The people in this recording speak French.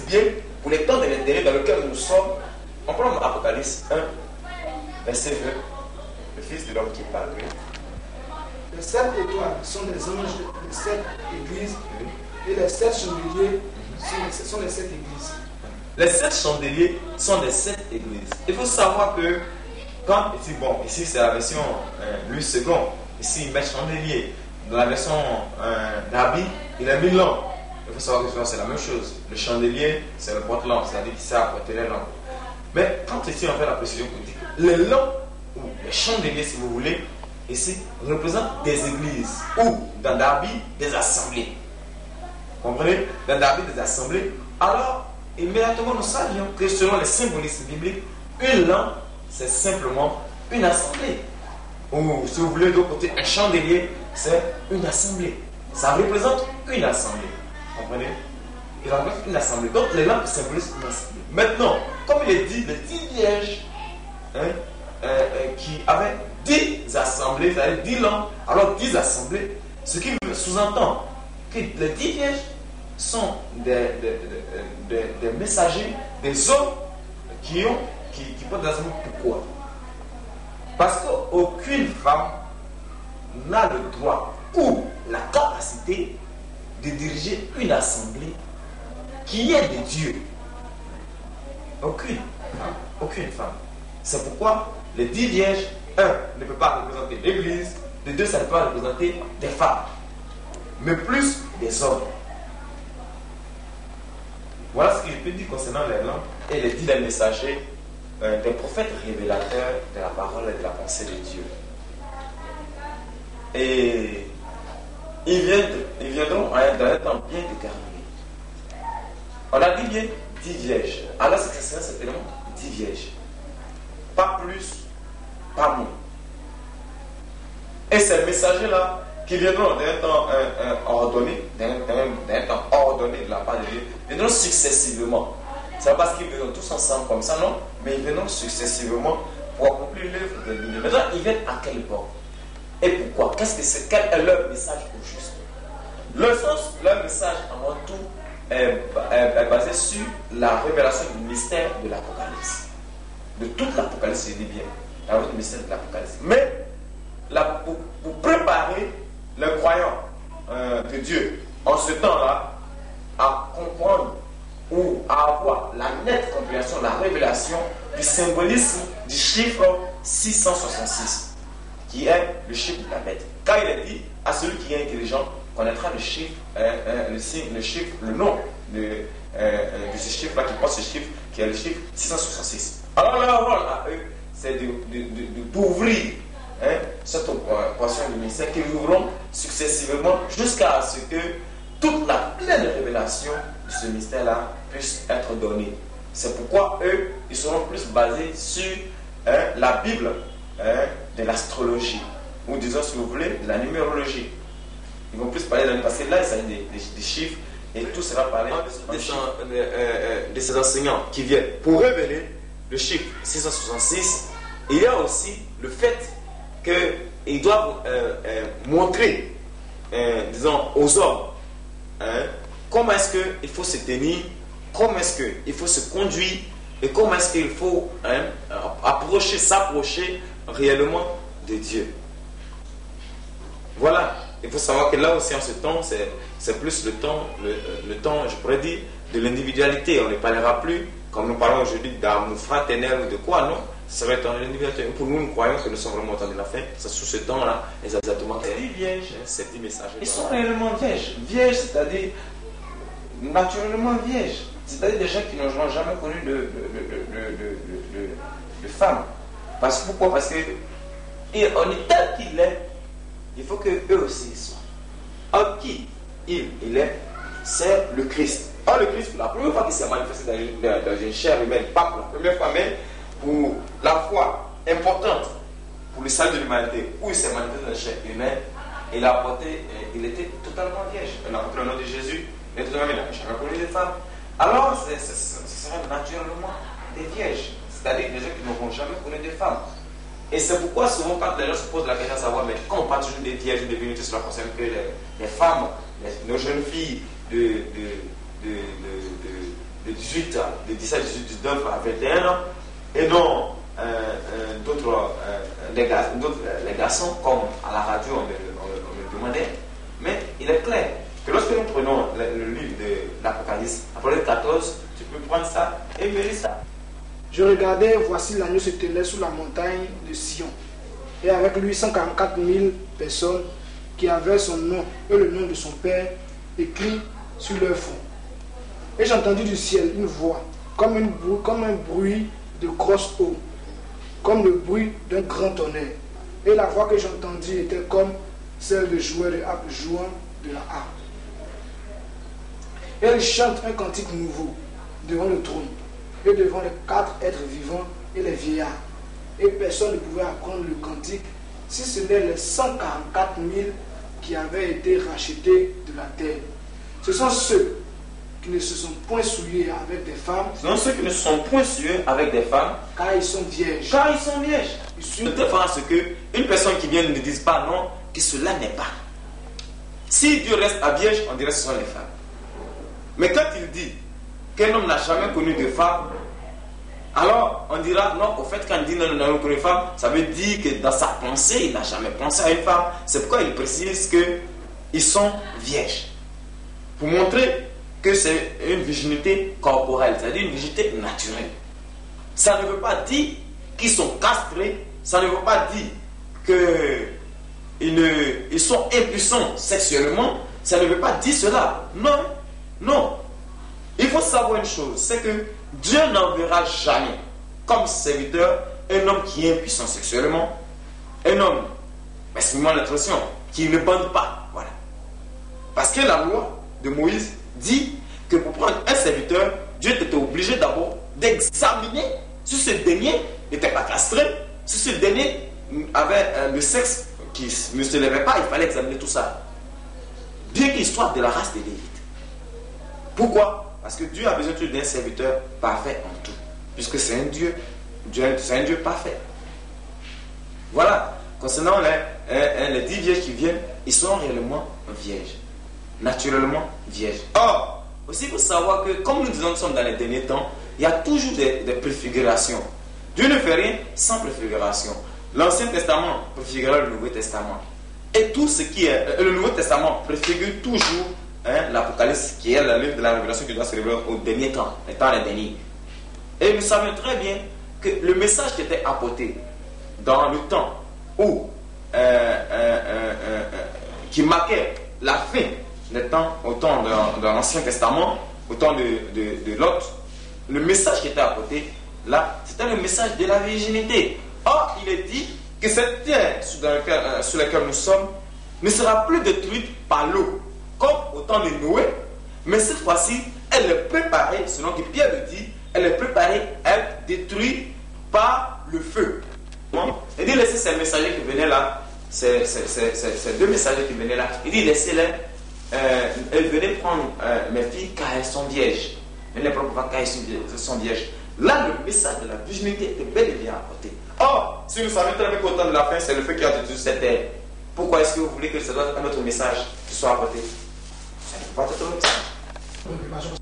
bien pour les temps de l'intérêt dans lequel nous sommes. On prend Apocalypse 1, verset 20, le Fils de l'homme qui parle. Les 7 étoiles sont des anges des 7 églises et les 7 chandeliers sont les 7 églises. Les 7 chandeliers sont des 7 églises. Il faut savoir que quand, ici c'est la version Louis II, ici il met chandelier. Dans la version d'Abi, il a mis lampe. Il faut savoir que c'est la même chose. Le chandelier, c'est le porte-lampe, c'est-à-dire qu'il sert à porter les lampes. Mais quand ici on fait la précision politique, les lampes, ou les chandeliers si vous voulez, ici représentent des églises, ou dans Darby, des assemblées. Vous comprenez? Dans Darby, des assemblées. Alors, immédiatement nous savions que selon les symbolismes bibliques, une lampe, c'est simplement une assemblée. Ou si vous voulez de l'autre côté, un chandelier, c'est une assemblée. Ça représente une assemblée. Vous comprenez? Il représente une assemblée. Donc les lampes symbolisent une assemblée. Maintenant, comme il est dit, les 10 vierges qui avaient 10 assemblées, c'est-à-dire 10 lampes, alors 10 assemblées, ce qui sous-entend que les 10 vierges sont des messagers, des hommes qui portent des assemblées. Pourquoi? Parce qu'aucune femme n'a le droit ou la capacité de diriger une assemblée qui est de Dieu. Aucune femme. C'est pourquoi les 10 vierges, 1, ne peut pas représenter l'Église, de 2, ça ne peut pas représenter des femmes, mais plus des hommes. Voilà ce que je peux dire concernant les lampes et les 10 messagers des prophètes révélateurs de la parole et de la pensée de Dieu. Et ils viendront dans un temps bien déterminé. On a dit bien 10 vierges. Alors c'est certainement 10 vierges. Pas plus, pas moins. Et ces messagers-là qui viendront d'un temps ordonné, d'un temps ordonné de la part de Dieu, viendront successivement. C'est pas parce qu'ils viendront tous ensemble comme ça, non, mais ils viendront successivement pour accomplir l'œuvre de Dieu. Maintenant, ils viennent à quel point? Et pourquoi? Qu'est-ce que c'est? Quel est leur message au juste? Leur message avant tout est basé sur la révélation du mystère de l'Apocalypse. De toute l'Apocalypse, je dis bien. La révélation du mystère de l'Apocalypse. Mais pour préparer les croyants de Dieu en ce temps-là à comprendre ou à avoir la nette compréhension, la révélation du symbolisme du chiffre 666, qui est le chiffre de la bête. Car il est dit à celui qui est intelligent connaîtra le chiffre, le nom de ce chiffre-là, qui porte ce chiffre, qui est le chiffre 666. Alors leur rôle à eux, c'est d'ouvrir cette portion du mystère qu'ils ouvriront successivement jusqu'à ce que toute la pleine révélation de ce mystère-là puisse être donnée. C'est pourquoi eux, ils seront plus basés sur la Bible de l'astrologie, ou disons si vous voulez, de la numérologie. Ils vont plus parler parce que là, il s'agit des chiffres et tout sera parlé de ces enseignants qui viennent pour révéler le chiffre 666. Il y a aussi le fait qu'ils doivent montrer, disons, aux hommes comment est-ce qu'il faut se tenir, comment est-ce qu'il faut se conduire et comment est-ce qu'il faut s'approcher réellement de Dieu. Voilà, il faut savoir que là aussi en ce temps, c'est plus le temps, je pourrais dire, de l'individualité. On ne parlera plus, comme nous parlons aujourd'hui, d'amour fraternel ou de quoi, non? Ça va être en individualité. Pour nous, nous croyons que nous sommes vraiment au temps de la fin. C'est sous ce temps-là, exactement. Les vierges, ces 10 messages. Ils sont réellement vierges. Vierges, c'est-à-dire naturellement vierges. C'est-à-dire des gens qui n'ont jamais connu de femme. Pourquoi? Parce que on est tel qu'il est, il faut qu'eux aussi soient. Or, qui il est, c'est le Christ. Or, le Christ, la première fois qu'il s'est manifesté dans une chair humaine, pas pour la première fois, mais pour la foi importante pour le salut de l'humanité, où il s'est manifesté dans la chair humaine, il était totalement vierge. Il a rencontré le nom de Jésus, il n'a jamais connu de femme. Alors, ce serait naturellement des vierges, c'est-à-dire des gens qui n'auront jamais connu de femmes. Et c'est pourquoi souvent quand les gens se posent la question de savoir, mais quand on parle toujours des vierges ou des virginités, cela concerne que les femmes, nos jeunes filles de de 17, 18, 19 à 21 ans, et non d'autres les garçons, comme à la radio on le demandait. Mais il est clair que lorsque nous prenons le livre de l'Apocalypse, Apocalypse 14, tu peux prendre ça et lire ça. Je regardais, voici l'agneau se tenait sous la montagne de Sion, et avec lui 144 000 personnes qui avaient son nom et le nom de son Père écrit sur leur front. Et j'ai entendu du ciel une voix, comme un bruit de grosse eau, comme le bruit d'un grand tonnerre. Et la voix que j'entendis était comme celle de joueurs de harpe jouant de la harpe. Et elle chante un cantique nouveau devant le trône et devant les 4 êtres vivants et les vieillards. Et personne ne pouvait apprendre le cantique si ce n'est les 144 000 qui avaient été rachetés de la terre. Ce sont ceux qui ne se sont point souillés avec des femmes. Ce sont ceux qui ne se sont point souillés avec des femmes. Car ils sont vierges. Car ils sont vierges. De telle façon à ce qu'une personne qui vient ne dise pas non, que cela n'est pas. Si Dieu reste à vierge, on dirait que ce sont les femmes. Mais quand il dit qu'un homme n'a jamais connu de femme, alors on dira non, au fait quand il dit non, il n'a jamais connu de femme, ça veut dire que dans sa pensée, il n'a jamais pensé à une femme. C'est pourquoi il précise qu'ils sont vierges. Pour montrer que c'est une virginité corporelle, c'est-à-dire une virginité naturelle. Ça ne veut pas dire qu'ils sont castrés, ça ne veut pas dire qu'ils sont impuissants sexuellement, ça ne veut pas dire cela. Non, non. Il faut savoir une chose, c'est que Dieu n'enverra jamais comme serviteur un homme qui est impuissant sexuellement, un homme, excusez-moi l'expression, qui ne bande pas. Voilà. Parce que la loi de Moïse dit que pour prendre un serviteur, Dieu était obligé d'abord d'examiner si ce dernier n'était pas castré, si ce dernier avait le sexe qui ne se levait pas, il fallait examiner tout ça. Bien qu'il soit de la race des Lévites. Pourquoi? Parce que Dieu a besoin d'un serviteur parfait en tout. Puisque c'est un Dieu. C'est un Dieu parfait. Voilà. Concernant les 10 vierges qui viennent, ils sont réellement vierges. Naturellement vierges. Or, aussi il faut savoir que, comme nous disons, nous sommes dans les derniers temps, il y a toujours des préfigurations. Dieu ne fait rien sans préfiguration. L'Ancien Testament préfigura le Nouveau Testament. Et tout ce qui est... Le Nouveau Testament préfigure toujours l'Apocalypse, qui est le livre de la révélation qui doit se révéler au dernier temps, les temps les derniers. Et nous savons très bien que le message qui était apporté dans le temps où qui marquait la fin des temps, au temps de l'Ancien Testament, au temps de Lot, le message qui était apporté là, c'était le message de la virginité. Or, il est dit que cette terre sur laquelle nous sommes ne sera plus détruite par l'eau, comme au temps de Noé, mais cette fois-ci, elle est préparée, selon que Pierre le dit, elle est préparée à être détruite par le feu. Il dit laissez ces messagers qui venaient là, ces 2 messagers qui venaient là, il dit laissez-les, elles venaient prendre mes filles car elles sont vierges. Elles ne les prennent pas car elles sont vierges. Là, le message de la virginité était bel et bien apporté. Or, si nous savons très bien qu'au temps de la fin, c'est le feu qui a détruit cette terre, pourquoi est-ce que vous voulez que ce soit un autre message qui soit apporté? Ça ne peut pas être un autre message.